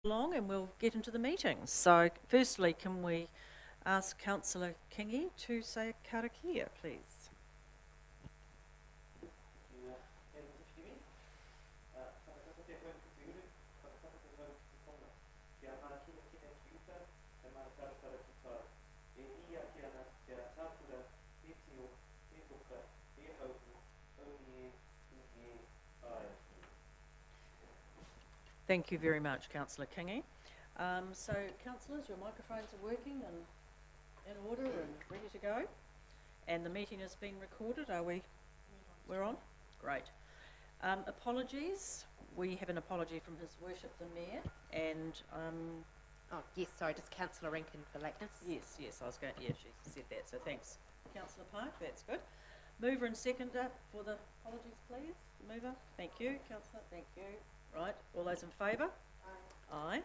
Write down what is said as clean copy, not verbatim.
along and we'll get into the meeting. So firstly, can we ask Councillor Kingy to say a karakia, please? Thank you very much, Councillor Kingy. So, councillors, your microphones are working and in order and ready to go. And the meeting is being recorded. We're on? Great. Apologies. We have an apology from His Worship the Mayor and... Oh, yes, sorry, just Councillor Rankin for lateness. Yes, I was going to, yeah, she said that, so thanks. Councillor Park, that's good. Mover and seconder for the apologies, please. Mover, thank you. Councillor, thank you. Right, all those in favour? Aye.